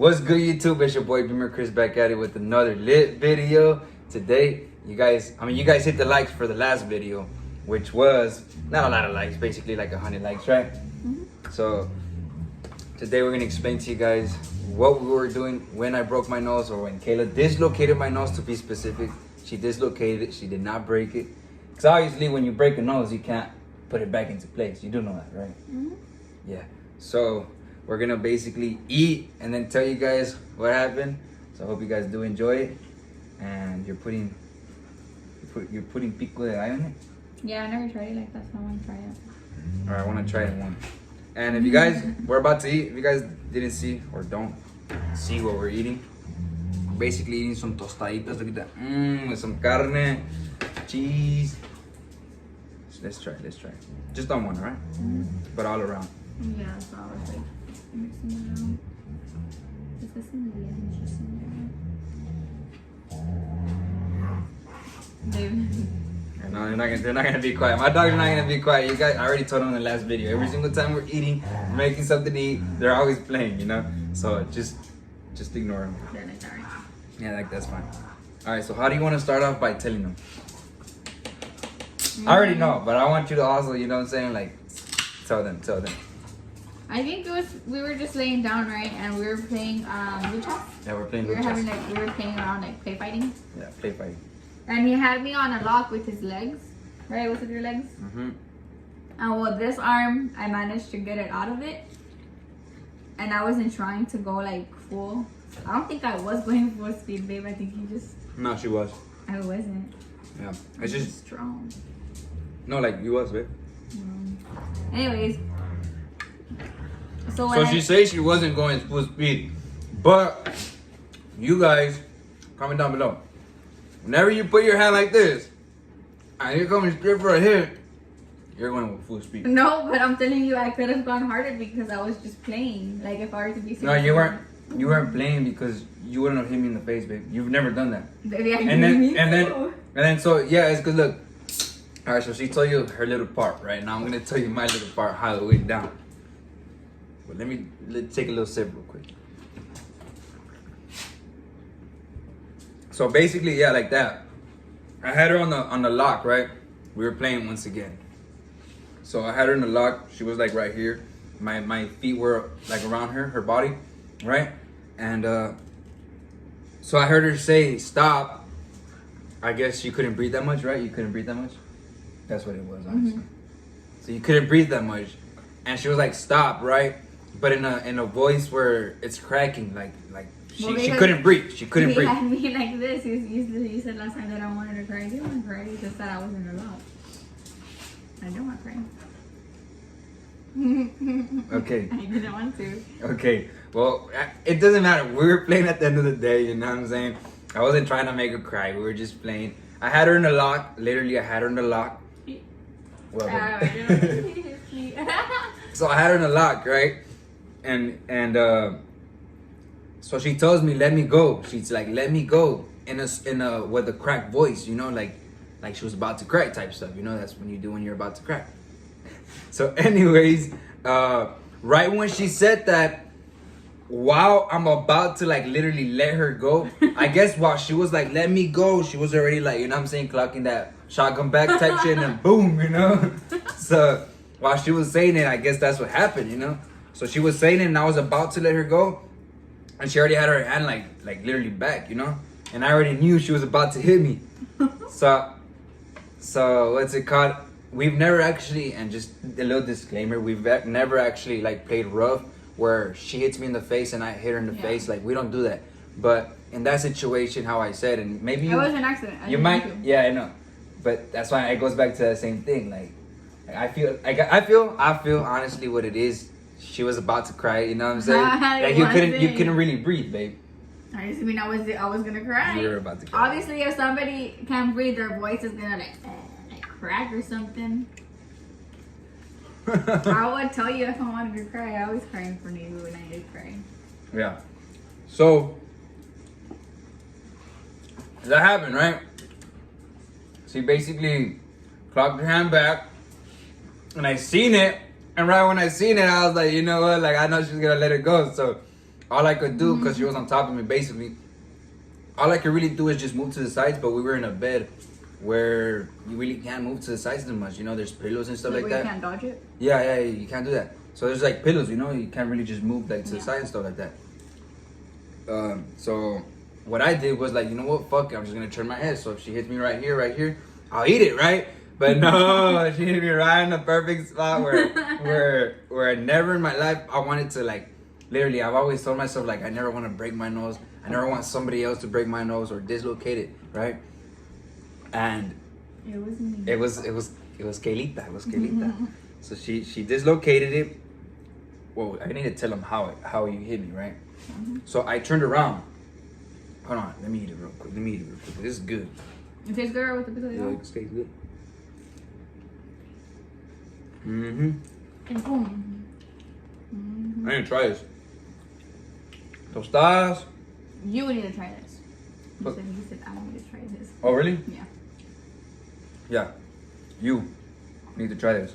What's good, YouTube? It's your boy Bimmercriss back at it with another lit video. Today, you guys hit the likes for the last video, which was not a lot of likes, basically like 100 likes, right? Mm-hmm. So today we're gonna explain to you guys what we were doing when I broke my nose, or when Kayla dislocated my nose, to be specific. She dislocated it, she did not break it. Because obviously when you break a nose, you can't put it back into place. You do know that, right? Mm-hmm. Yeah. So we're gonna basically eat and then tell you guys what happened. So I hope you guys do enjoy it. And you're putting pico de gallo in it? Yeah, I never tried it like that, so I want to try it. Alright, I want to try it one. And if you guys, we're about to eat. If you guys didn't see or don't see what we're eating, basically eating some tostaditas. Look at that. With some carne, cheese. Let's try. Just on one, alright? But all around. Yeah, so I was like mixing it around. Is this ingredients just in there? No, they're not gonna be quiet. My dogs are not gonna be quiet. You guys, I already told them in the last video. Every single time we're eating, we're making something to eat, they're always playing, you know? So just ignore them. Then it's alright. Yeah, that's fine. Alright, so how do you want to start off by telling them? I already know, but I want you to also, you know what I'm saying? Like, tell them. I think we were just laying down, right? And we were playing lucha. Yeah, we're playing We luchas. were playing around, like, play fighting. Yeah, play fighting. And he had me on a lock with his legs. Right? Was it your legs? Mm-hmm. And with this arm, I managed to get it out of it. And I wasn't trying to go like full. I don't think I was going full speed, babe. I think you just... No, she was. I wasn't. Yeah. It's just... strong. No, like, you was, babe. Anyways. So she says she wasn't going full speed. But, you guys, comment down below. Whenever you put your hand like this, and you're coming straight for a hit, you're going with full speed. No, but I'm telling you, I could have gone harder because I was just playing. Like, if I were to be serious. No, you weren't. You weren't playing because you wouldn't have hit me in the face, babe. You've never done that. Baby, I and then so yeah, it's good. Look, all right. So she told you her little part, right? Now I'm gonna tell you my little part how it went down. But let's take a little sip real quick. So basically, yeah, like that. I had her on the lock, right? We were playing once again. So I had her in the lock. She was like right here. My feet were like around her body, right? And so I heard her say stop. I guess she couldn't breathe that much, right? You couldn't breathe that much? That's what it was, honestly. So you couldn't breathe that much. And she was like stop, right? But in a voice where it's cracking, like she couldn't breathe. She couldn't breathe. He had me like this. You said last time that I wanted to cry. I didn't want to cry. You just thought I was in a lot. I don't want to cry. Okay. I didn't want to. Okay. Well, it doesn't matter. We were playing at the end of the day, you know what I'm saying? I wasn't trying to make her cry. We were just playing. I had her in the lock. Literally, I had her in the lock. Well, so I had her in the lock, right? And so she tells me, let me go. She's like, let me go. In a with a cracked voice, you know, like she was about to crack type stuff. You know, that's when you do when you're about to crack. So anyways, right when she said that, while I'm about to like literally let her go, I guess while she was like, let me go, she was already like, you know what I'm saying, clocking that shotgun back type shit, and boom, you know? So while she was saying it, I guess that's what happened, you know? So she was saying it and I was about to let her go, and she already had her hand like literally back, you know? And I already knew she was about to hit me. So what's it called? We've never actually, and just a little disclaimer, we've never actually like played rough where she hits me in the face and I hit her in the face. Like, we don't do that. But in that situation, how I said, and maybe it was an accident. You might, yeah, I know. But that's why it goes back to the same thing. Like I feel honestly what it is. She was about to cry. You know what I'm saying? Like you couldn't really breathe, babe. I just mean I was gonna cry. You were about to cry. Obviously, if somebody can't breathe, their voice is gonna like crack or something. I would tell you if I wanted to cry. I was crying for Navy when I did cry. Yeah. So that happened, right? She basically clocked her hand back, and I seen it. And right when I seen it, I was like, you know what? Like, I know she's gonna let it go. So all I could do, because she was on top of me, basically, all I could really do is just move to the sides, but we were in a bed where you really can't move to the sides too much. You know, there's pillows and stuff like that. You can't dodge it? Yeah, you can't do that. So there's like pillows, you know, you can't really just move like to the side and stuff like that. So what I did was like, you know what, fuck it, I'm just gonna turn my head. So if she hits me right here, I'll eat it, right? But no, she hit me right in the perfect spot where never in my life I wanted to, like, literally, I've always told myself, like, I never want to break my nose. I never want somebody else to break my nose or dislocate it, right? And it was me. It was Kaylita. It was Kaylita. So she dislocated it. Well, I need to tell him how you hit me, right? So I turned around. Hold on, let me eat it real quick. This is good. It tastes good with the pickle? Yeah, it tastes good. And boom. I need to try this. Tostadas. You need to try this. You said I need to try this. Oh, really? Yeah. Yeah. You need to try this.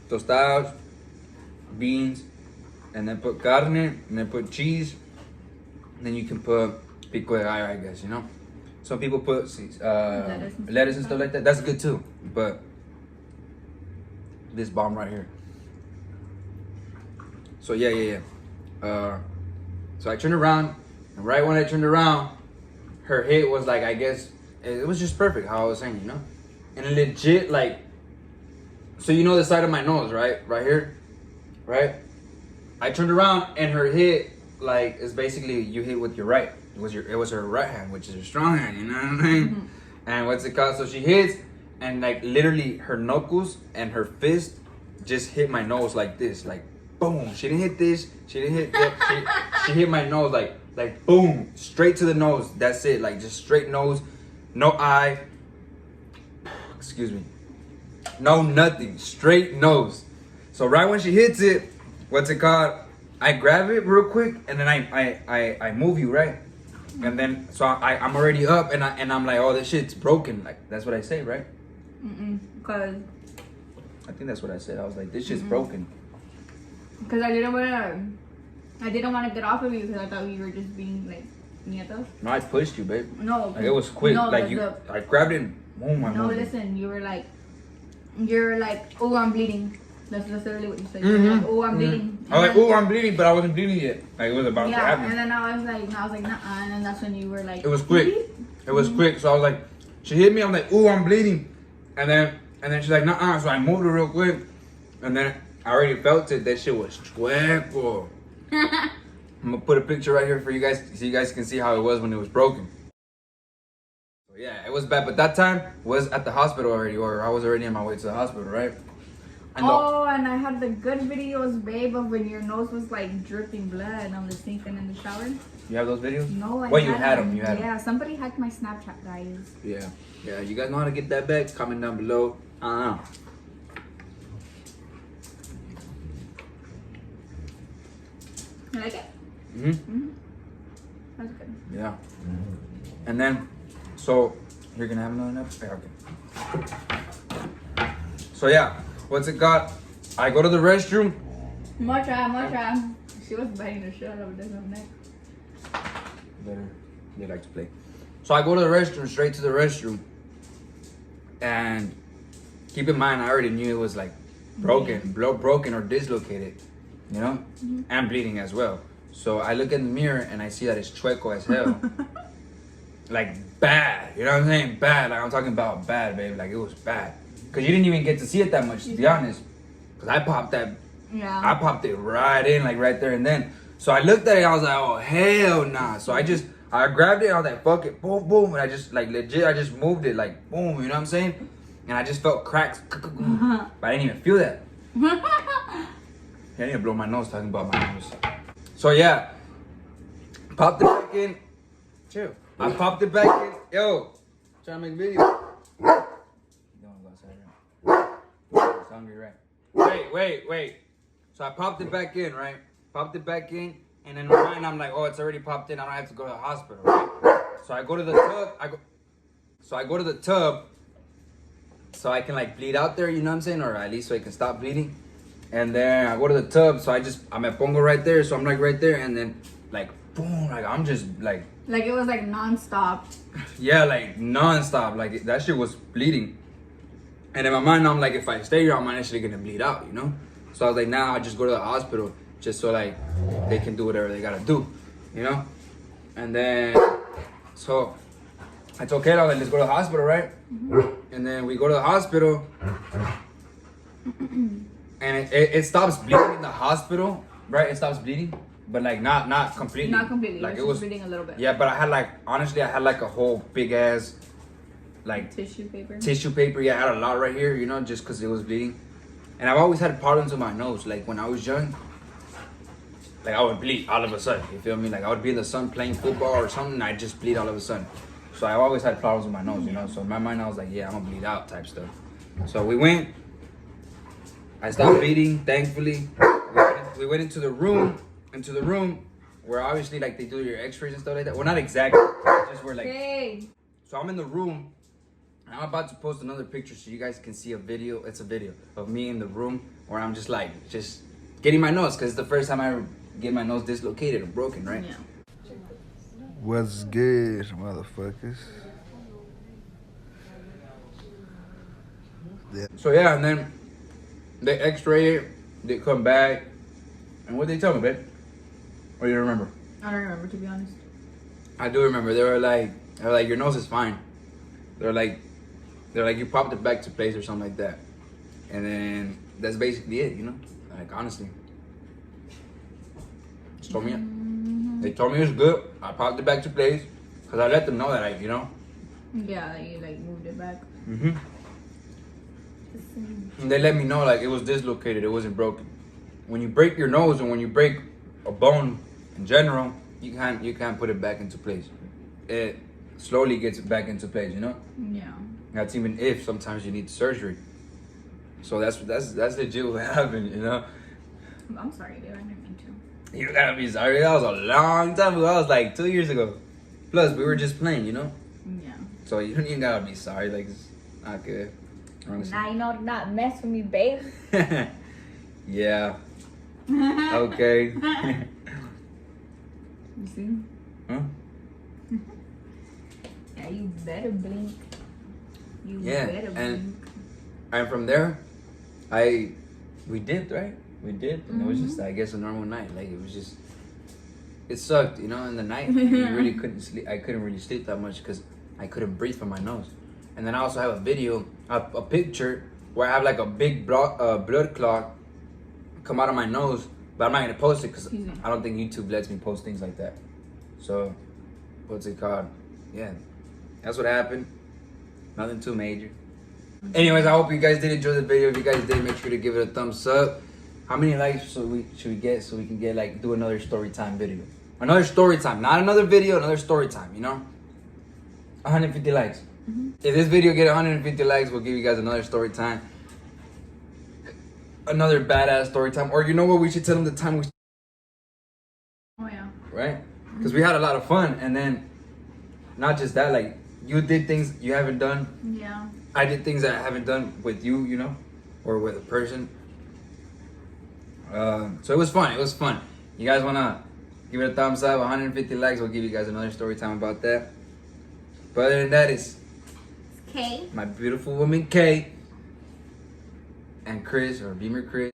Tostadas, beans, and then put carne, and then put cheese. And then you can put pico de gallo, I guess, you know? Some people put lettuce and stuff like that. That's good too. But this bomb right here. So yeah. So I turned around, and right when I turned around, her hit was like, I guess, it was just perfect, how I was saying, you know? And legit, like, so you know the side of my nose, right? Right here, right? I turned around, and her hit, like, is basically you hit with your right. It was her right hand, which is her strong hand, you know what I mean? And what's it called? So she hits, and like literally her knuckles and her fist just hit my nose like this, like boom. She didn't hit this. She didn't hit that. She hit my nose like boom, straight to the nose. That's it, like just straight nose, no eye. Excuse me. No nothing, straight nose. So right when she hits it, what's it called? I grab it real quick, and then I move you, right? And then so I'm already up, and I'm like, oh, this shit's broken. Like that's what I say, right? Cause I think that's what I said. I was like, this shit's broken. Cause I didn't want to get off of you because I thought we were just being like nietos. No, I pushed you, babe. No, like it was quick. No, like I grabbed it. And boom, I moved. Listen, you're like, oh, I'm bleeding. That's literally what you said. Like, oh, I'm bleeding. I was like, oh, I'm bleeding, but I wasn't bleeding yet. Like it was about to happen. And then I was like, nah, and then that's when you were like, it was quick. It was quick. So I was like, she hit me. I'm like, oh, I'm bleeding, and then she's like, nah. So I moved her real quick, and then I already felt it. That shit was chueco. I'm gonna put a picture right here for you guys, so you guys can see how it was when it was broken. So yeah, it was bad, but that time was at the hospital already, or I was already on my way to the hospital, right? And and I had the good videos, babe, of when your nose was like dripping blood on the sink and in the shower. You have those videos? No, I you had them. You had them. Yeah, somebody hacked my Snapchat, guys. Yeah. You guys know how to get that back? Comment down below. You like it? That's good. Yeah. And then, so you're gonna have another nap? Okay. So yeah, what's it called? I go to the restroom. Mocha. She was biting the shit out of this on neck. They like to play. So I go to the restroom, straight to the restroom. And keep in mind, I already knew it was like broken or dislocated, you know? And bleeding as well. So I look in the mirror and I see that it's chueco as hell. Like bad, you know what I'm saying? Bad, like I'm talking about bad, babe. Like it was bad. Cause you didn't even get to see it that much, to be honest. Cause I popped it right in, like right there and then. So I looked at it, I was like, oh hell nah. So I grabbed it, I was like, fuck it, boom, boom. And I just like legit, I just moved it like boom, you know what I'm saying? And I just felt cracks, but I didn't even feel that. I need to blow my nose talking about my nose. So yeah, popped it back in. Chill. I popped it back in. Yo, trying to make video. You don't want to go outside, right? It's hungry, right? Wait. So I popped it back in, right? Popped it back in, and in my mind I'm like, oh, it's already popped in. I don't have to go to the hospital, right? So I go to the tub. I go to the tub, so I can like bleed out there. You know what I'm saying, or at least so I can stop bleeding. And then I go to the tub, so I'm at Pongo right there, so I'm like right there, and then like boom, like I'm just like it was like non-stop. yeah, like non-stop, like that shit was bleeding. And in my mind, I'm like, if I stay here, I'm actually gonna bleed out, you know. So I was like, nah, I just go to the hospital just so like they can do whatever they gotta do, you know. And then so I told Kayla, like, let's go to the hospital, right? Mm-hmm. And then we go to the hospital. And it stops bleeding in the hospital, right? It stops bleeding, but like not completely. Not completely. Like it was bleeding a little bit. Yeah, but I had like honestly, I had like a whole big ass like tissue paper. Tissue paper. Yeah, I had a lot right here, you know, just because it was bleeding. And I've always had problems with my nose. Like when I was young, like I would bleed all of a sudden. You feel me? Like I would be in the sun playing football or something, and I'd just bleed all of a sudden. So I've always had problems with my nose, you know. So in my mind, I was like, yeah, I'm gonna bleed out type stuff. So we went. I stopped bleeding, thankfully. We went into the room where obviously like they do your x-rays and stuff like that. Well, not exactly, just where like, Hey. So I'm in the room, and I'm about to post another picture so you guys can see a video. It's a video of me in the room where I'm just like, just getting my nose, because it's the first time I ever get my nose dislocated or broken, right? Yeah. What's good, motherfuckers? So yeah, and then they x-ray it, they come back, and what they tell me, babe? Or you don't remember? I don't remember, to be honest. I do remember. They were like, your nose is fine. They're like, you popped it back to place or something like that. And then that's basically it, you know? Like, honestly. Just told me it. They told me it was good. I popped it back to place because I let them know that I, you know? Yeah, you like moved it back. Mm-hmm. And they let me know like it was dislocated, it wasn't broken. When you break your nose and when you break a bone in general, you can't put it back into place. It slowly gets it back into place, you know? Yeah. That's even if sometimes you need surgery. So that's legit what happened, you know? I'm sorry, dude. I didn't mean to. You gotta be sorry. That was a long time ago. That was like 2 years ago. Plus, we were just playing, you know? Yeah. So you don't even gotta be sorry. Like, it's not good. Honestly. Now you know to not mess with me, babe. Yeah. Okay. You see? Huh? Yeah, you better blink. You better blink. And from there, we dipped, right? We dipped, and it was just, I guess, a normal night. Like it was just, it sucked, you know. In the night, you really couldn't sleep. I couldn't really sleep that much because I couldn't breathe from my nose. And then I also have a video, a picture where I have like a big blood clot come out of my nose, but I'm not gonna post it because I don't think YouTube lets me post things like that. So, what's it called? Yeah, that's what happened. Nothing too major. Anyways, I hope you guys did enjoy the video. If you guys did, make sure to give it a thumbs up. How many likes should we get so we can get like do another story time video? Another story time, not another video, another story time. You know, 150 likes. If this video get 150 likes, we'll give you guys another story time. Another badass story time. Or you know what? We should tell them the time we... Oh, yeah. Right? Because we had a lot of fun. And then, not just that, like, you did things you haven't done. Yeah. I did things that I haven't done with you, you know? Or with a person. So it was fun. It was fun. You guys want to give it a thumbs up? 150 likes. We'll give you guys another story time about that. But other than that, it's... Kay. My beautiful woman, Kay. And Chris, or Bimmercriss.